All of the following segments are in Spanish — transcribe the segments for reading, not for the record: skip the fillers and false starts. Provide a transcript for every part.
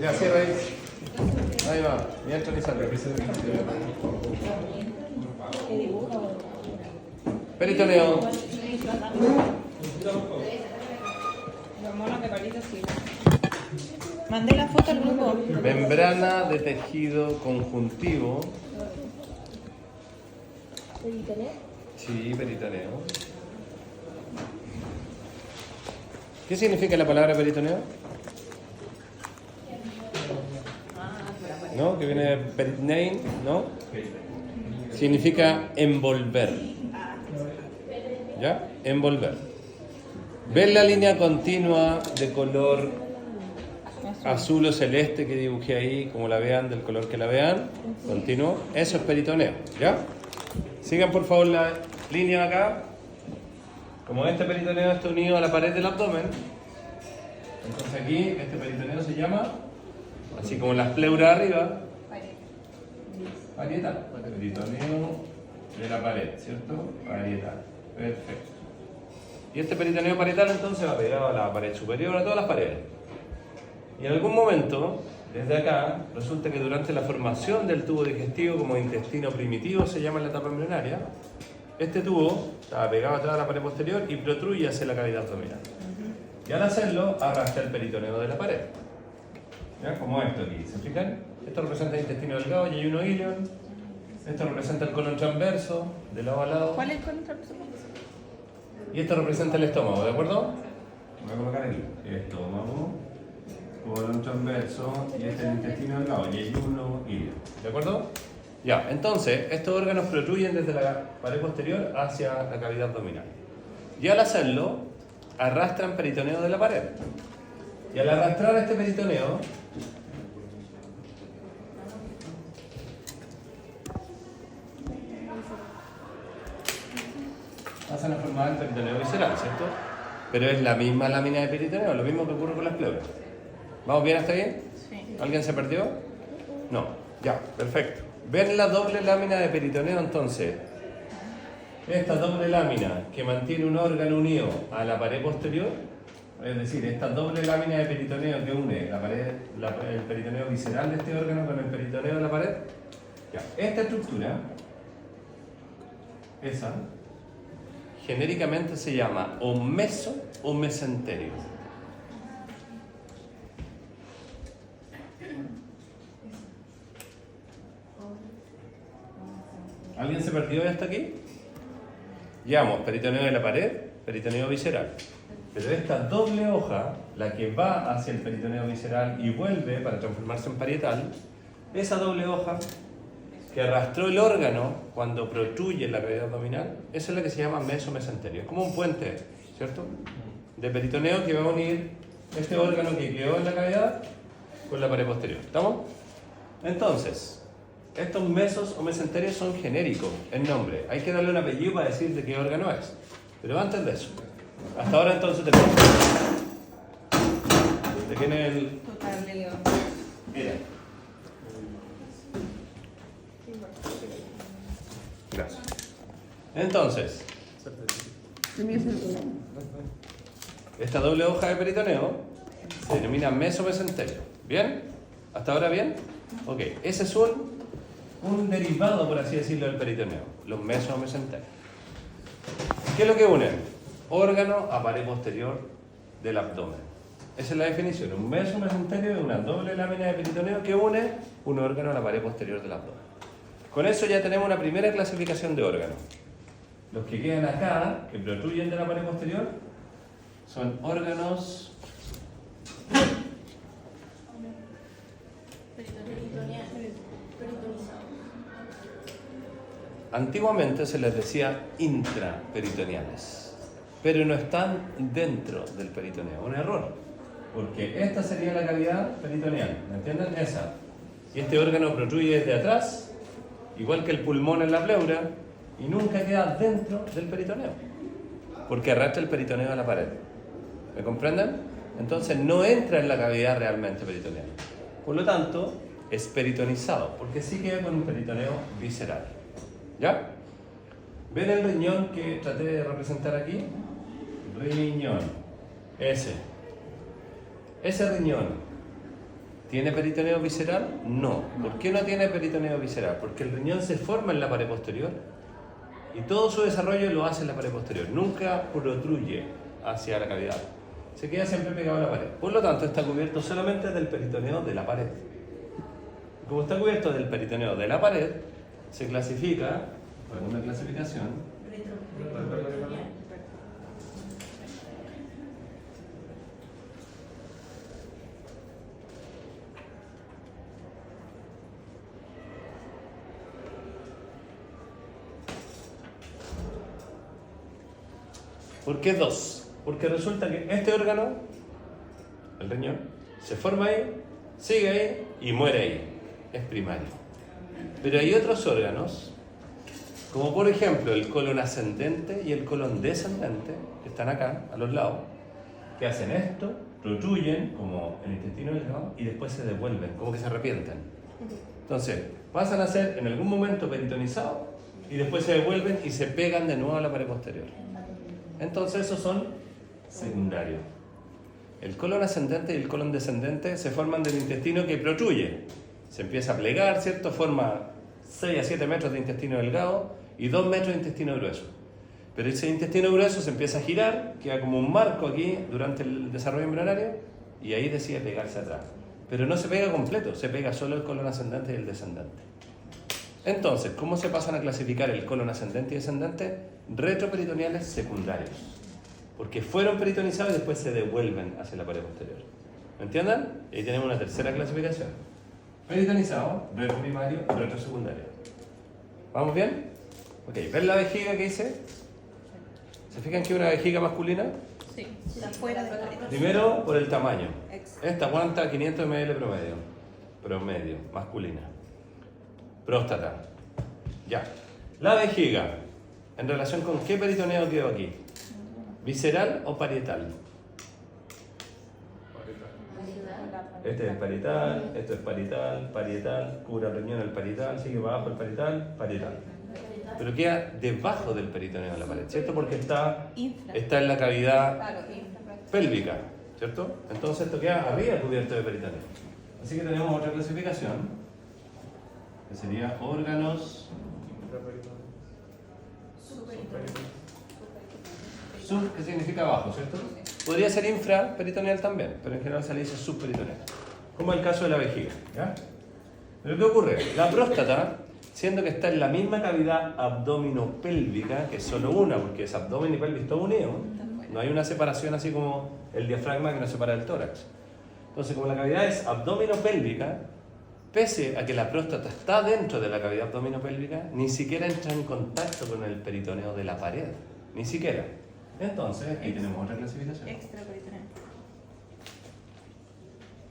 Ya, cierra ahí. Ahí va. Mientras ni sale. Peritoneo. Mandé la foto al grupo. Membrana de tejido conjuntivo. ¿Peritoneo? Sí, peritoneo. ¿Qué significa la palabra peritoneo? ¿No? Que viene de peritnein, ¿no? Significa envolver. ¿Ya? Envolver. ¿Ven la línea continua de color azul o celeste que dibujé ahí, como la vean, del color que la vean? Continuo. Eso es peritoneo. ¿Ya? Sigan por favor la línea acá. Como este peritoneo está unido a la pared del abdomen, entonces aquí este peritoneo se llama, así como las pleuras arriba, parietal. Peritoneo de la pared, ¿cierto? Parietal. Perfecto. Y este peritoneo parietal entonces va pegado a la pared superior, a todas las paredes. Y en algún momento, desde acá, resulta que durante la formación del tubo digestivo como intestino primitivo, se llama en la etapa embrionaria, este tubo estaba pegado atrás de la pared posterior y protruye hacia la cavidad abdominal. Y al hacerlo, arrastra el peritoneo de la pared. ¿Ya? Como esto aquí, ¿se fijan? Esto representa el intestino delgado y hay uno ilion. Esto representa el colon transverso, de lado a lado. ¿Cuál es el colon transverso? Y esto representa el estómago, ¿de acuerdo? Voy a colocar el estómago, colon transverso y este es el intestino delgado y hay uno ilion. ¿De acuerdo? Ya, entonces, estos órganos protruyen desde la pared posterior hacia la cavidad abdominal. Y al hacerlo, arrastran peritoneo de la pared. Y al arrastrar este peritoneo, pasan a formar el peritoneo visceral, ¿cierto? Pero es la misma lámina de peritoneo, lo mismo que ocurre con las pleuras. ¿Vamos bien hasta ahí? Sí. ¿Alguien se perdió? No. Ya, perfecto. ¿Ven la doble lámina de peritoneo entonces? Esta doble lámina que mantiene un órgano unido a la pared posterior, es decir, esta doble lámina de peritoneo que une el peritoneo visceral de este órgano con el peritoneo de la pared. Ya, esta estructura, esa, genéricamente se llama o meso o mesenterio. ¿Alguien se perdió hasta aquí? Llevamos peritoneo de la pared, peritoneo visceral. Pero esta doble hoja, la que va hacia el peritoneo visceral y vuelve para transformarse en parietal, esa doble hoja que arrastró el órgano cuando protruye la cavidad abdominal, esa es la que se llama meso-mesenterio. Es como un puente, ¿cierto? De peritoneo que va a unir este órgano que quedó en la cavidad con la pared posterior. ¿Estamos? Entonces, estos mesos o mesenterios son genéricos en nombre. Hay que darle un apellido para decir de qué órgano es. Pero antes de eso, hasta ahora entonces tenemos. ¿De quién es el...? Total de León. Mira. Gracias. Entonces, esta doble hoja de peritoneo se denomina meso-mesenterio. ¿Bien? ¿Hasta ahora bien? Ok. Ese es un derivado, por así decirlo, del peritoneo. Los mesos o mesenterios. ¿Qué es lo que unen? Órgano a pared posterior del abdomen. Esa es la definición. Un meso o mesenterio es una doble lámina de peritoneo que une un órgano a la pared posterior del abdomen. Con eso ya tenemos una primera clasificación de órganos. Los que quedan acá, que protruyen de la pared posterior, son órganos antiguamente se les decía intraperitoneales, pero no están dentro del peritoneo. Un error, porque esta sería la cavidad peritoneal, ¿me entienden? Esa. Y este órgano protruye desde atrás, igual que el pulmón en la pleura, y nunca queda dentro del peritoneo, porque arrastra el peritoneo a la pared. ¿Me comprenden? Entonces no entra en la cavidad realmente peritoneal. Por lo tanto, es peritonizado, porque sí queda con un peritoneo visceral. ¿Ya? ¿Ven el riñón que traté de representar aquí? Riñón. Ese riñón ¿Tiene peritoneo visceral? No. ¿Por qué no tiene peritoneo visceral? Porque el riñón se forma en la pared posterior y todo su desarrollo lo hace en la pared posterior. Nunca protruye hacia la cavidad. Se queda siempre pegado a la pared. Por lo tanto, está cubierto solamente del peritoneo de la pared. Como está cubierto del peritoneo de la pared, se clasifica, por una clasificación, ¿por qué 2? Porque resulta que este órgano, el riñón, se forma ahí, sigue ahí y muere ahí. Es primario. Pero hay otros órganos, como por ejemplo el colon ascendente y el colon descendente, que están acá, a los lados, que hacen esto, protruyen, como el intestino delgado, y después se devuelven, como que se arrepienten. Entonces, pasan a ser en algún momento peritonizados y después se devuelven y se pegan de nuevo a la pared posterior. Entonces esos son secundarios. El colon ascendente y el colon descendente se forman del intestino que protruye. Se empieza a plegar, ¿cierto? Forma 6 a 7 metros de intestino delgado y 2 metros de intestino grueso. Pero ese intestino grueso se empieza a girar, queda como un marco aquí durante el desarrollo embrionario y ahí decide pegarse atrás. Pero no se pega completo, se pega solo el colon ascendente y el descendente. Entonces, ¿cómo se pasan a clasificar el colon ascendente y descendente? Retroperitoneales secundarios. Porque fueron peritonizados y después se devuelven hacia la pared posterior. ¿Me entienden? Y ahí tenemos una tercera clasificación. Peritonizado, retroprimario, retrosecundario. ¿Vamos bien? Ok, ¿ven la vejiga que hice? ¿Se fijan que es una vejiga masculina? Sí, está fuera de la Primero, por el tamaño. Extra. Esta aguanta 500 ml promedio, masculina. Próstata. Ya. La vejiga, ¿en relación con qué peritoneo quedó aquí? ¿Visceral o parietal? Este es el parietal, esto es parietal, parietal, cubre el riñón el parietal, sigue para abajo el parietal, parietal. Pero queda debajo del peritoneo de la pared, ¿cierto? Porque está en la cavidad Claro, infra. pélvica, ¿cierto? Entonces esto queda arriba cubierto de peritoneo. Así que tenemos otra clasificación, que sería órganos sub, que significa abajo, ¿cierto? Podría ser infraperitoneal también, pero en general se le dice subperitoneal, como el caso de la vejiga, ¿ya? Pero ¿qué ocurre? La próstata, siendo que está en la misma cavidad abdominopélvica, que es solo una, porque es abdomen y pelvis todo unido, no hay una separación así como el diafragma que nos separa del tórax. Entonces, como la cavidad es abdominopélvica, pese a que la próstata está dentro de la cavidad abdominopélvica, ni siquiera entra en contacto con el peritoneo de la pared, ni siquiera. Entonces, aquí tenemos otra clasificación. Extra peritoneal.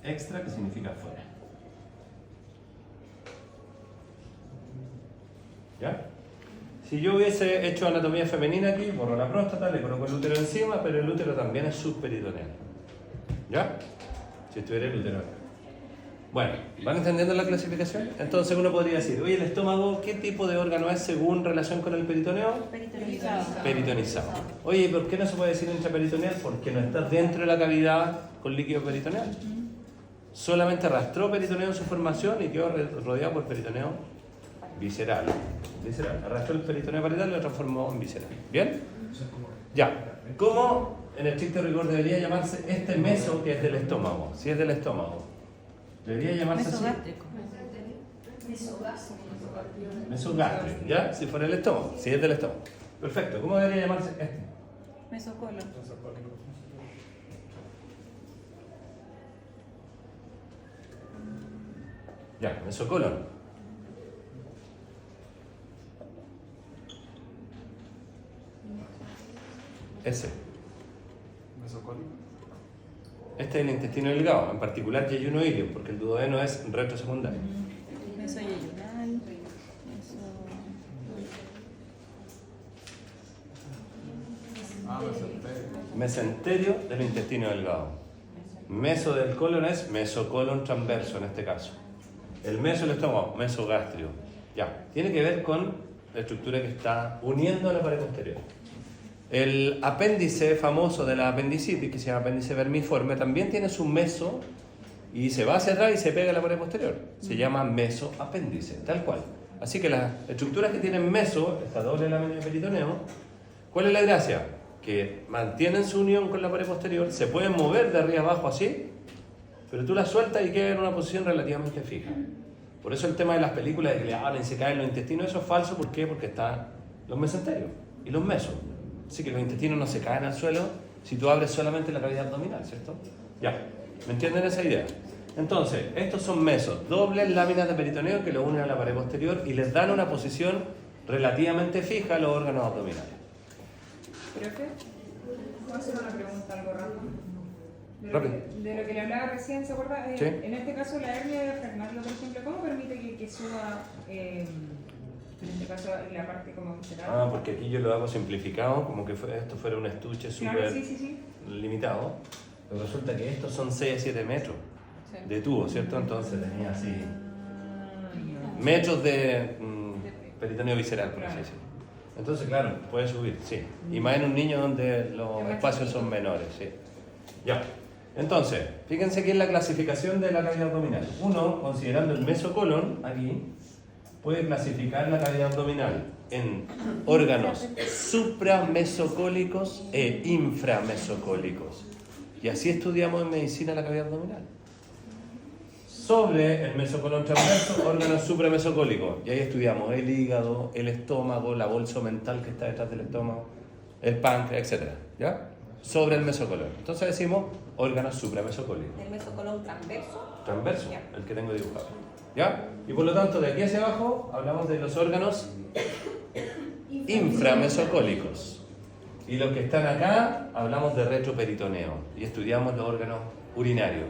Extra, que significa fuera. ¿Ya? Si yo hubiese hecho anatomía femenina aquí, borro la próstata, le coloco el útero encima, pero el útero también es subperitoneal. ¿Ya? Si estuviera el útero acá. Bueno, ¿van entendiendo la clasificación? Entonces uno podría decir, oye, el estómago, ¿qué tipo de órgano es según relación con el peritoneo? Peritonizado. Peritonizado. Oye, ¿por qué no se puede decir intraperitoneal? Porque no está dentro de la cavidad con líquido peritoneal. Solamente arrastró peritoneo en su formación y quedó rodeado por peritoneo visceral. Visceral. Arrastró el peritoneo parietal y lo transformó en visceral. ¿Bien? Ya. ¿Cómo en estricto rigor debería llamarse este meso que es del estómago? Si es del estómago. Debería llamarse así. Mesogástrico, ¿ya? Si fuera el estómago, si es del estómago. Perfecto, ¿cómo debería llamarse este? Mesocolon. Ya, mesocolon. Ese. Este es el intestino delgado, en particular yeyunoilio, porque el duodeno es retrosecundario. Mesoyeyunal. Mesenterio del intestino delgado. Meso del colon es mesocolon transverso en este caso. El meso del estómago, mesogastrio. Ya, tiene que ver con la estructura que está uniendo a la pared posterior. El apéndice famoso de la apendicitis, que se llama apéndice vermiforme, también tiene su meso y se va hacia atrás y se pega a la pared posterior. Se llama mesoapéndice, tal cual. Así que las estructuras que tienen meso, esta doble lámina de peritoneo, ¿cuál es la gracia? Que mantienen su unión con la pared posterior, se pueden mover de arriba abajo así, pero tú las sueltas y quedan en una posición relativamente fija. Por eso el tema de las películas de que le hablan y se caen los intestinos, eso es falso. ¿Por qué? Porque están los mesenterios y los mesos. Así que los intestinos no se caen al suelo si tú abres solamente la cavidad abdominal, ¿cierto? Ya, ¿me entienden esa idea? Entonces, estos son mesos, dobles láminas de peritoneo que lo unen a la pared posterior y les dan una posición relativamente fija a los órganos abdominales. ¿Profe? ¿Puedo hacer una pregunta algo rápido? Rápido. De lo que le hablaba recién, ¿se acuerda? Sí. En este caso, la hernia diafragmática, por ejemplo, ¿cómo permite que suba, en este caso, la parte como visceral? Ah, porque aquí yo lo hago simplificado, como que esto fuera un estuche Claro, súper sí. limitado. Pero resulta que estos son 6 a 7 metros de tubo, ¿cierto? Entonces tenía así metros de peritoneo visceral, por así decirlo. Entonces, claro, puede subir, sí. Y más en un niño donde los espacios son menores, sí. Ya. Entonces, fíjense que es la clasificación de la cavidad abdominal. Uno, considerando el mesocolon, aquí, puede clasificar la cavidad abdominal en órganos supramesocólicos e inframesocólicos. Y así estudiamos en medicina la cavidad abdominal. Sobre el mesocolon transverso, órganos supramesocólicos. Y ahí estudiamos el hígado, el estómago, la bolsa mental que está detrás del estómago, el páncreas, etc. ¿Ya? Sobre el mesocolon. Entonces decimos órganos supramesocólicos. ¿El mesocolon transverso? Transverso, Ya. el que tengo dibujado. ¿Ya? Y por lo tanto, de aquí hacia abajo hablamos de los órganos inframesocólicos. Y los que están acá hablamos de retroperitoneo y estudiamos los órganos urinarios.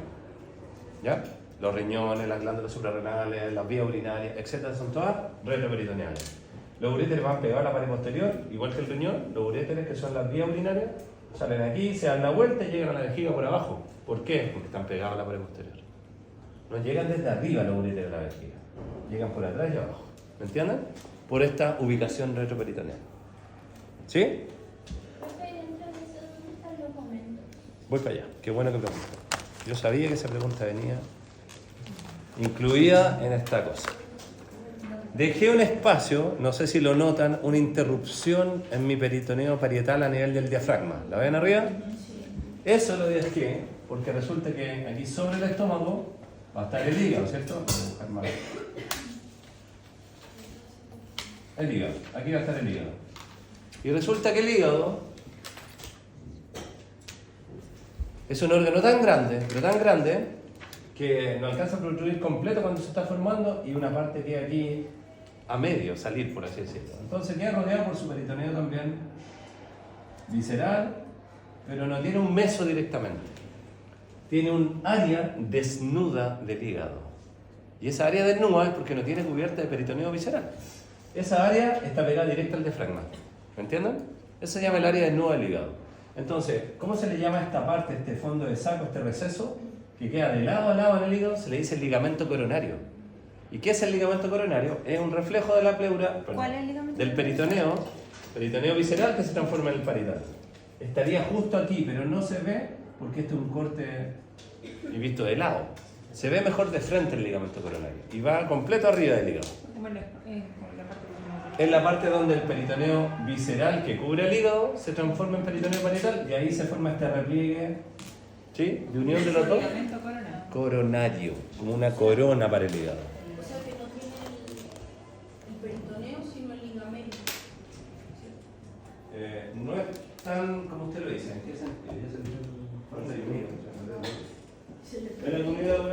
¿Ya? Los riñones, las glándulas suprarrenales, las vías urinarias, etc. son todas retroperitoneales. Los uréteres van pegados a la pared posterior, igual que el riñón. Los uréteres, que son las vías urinarias, salen aquí, se dan la vuelta y llegan a la vejiga por abajo. ¿Por qué? Porque están pegados a la pared posterior. No llegan desde arriba los uréteres de la vejiga, llegan por atrás y abajo. ¿Me entienden? Por esta ubicación retroperitoneal. ¿Sí? Voy para allá. Qué bueno que preguntas. Yo sabía que esa pregunta venía incluida en esta cosa. Dejé un espacio, no sé si lo notan, una interrupción en mi peritoneo parietal a nivel del diafragma. ¿La ven arriba? Eso lo dejé porque resulta que aquí sobre el estómago va a estar el hígado, ¿cierto? Voy a buscar más. El hígado, aquí va a estar el hígado. Y resulta que el hígado es un órgano tan grande, pero tan grande, que no alcanza a producir completo cuando se está formando y una parte queda aquí a medio, salir, por así decirlo. Entonces queda rodeado por su peritoneo también visceral, pero no tiene un meso directamente. Tiene un área desnuda del hígado. Y esa área desnuda es porque no tiene cubierta de peritoneo visceral. Esa área está pegada directa al diafragma. ¿Me entienden? Eso se llama el área desnuda del hígado. Entonces, ¿cómo se le llama a esta parte, este fondo de saco, este receso, que queda de lado a lado en el hígado? Se le dice el ligamento coronario. ¿Y qué es el ligamento coronario? Es un reflejo de la pleura, ¿Cuál es el ligamento? del peritoneo visceral que se transforma en el parietal. Estaría justo aquí, pero no se ve porque este es un corte y visto de lado. Se ve mejor de frente el ligamento coronario y va completo arriba del hígado. Bueno, la parte Es la parte donde el peritoneo visceral que cubre el hígado se transforma en peritoneo parietal y ahí se forma este repliegue, ¿sí?, de unión de los dos. ligamento coronario. Coronario, como una corona para el hígado. O sea que no tiene el peritoneo, sino el ligamento. No es tan como usted lo dice. ¿En qué sentido? Ya se le unido. ¿Ven algún hígado?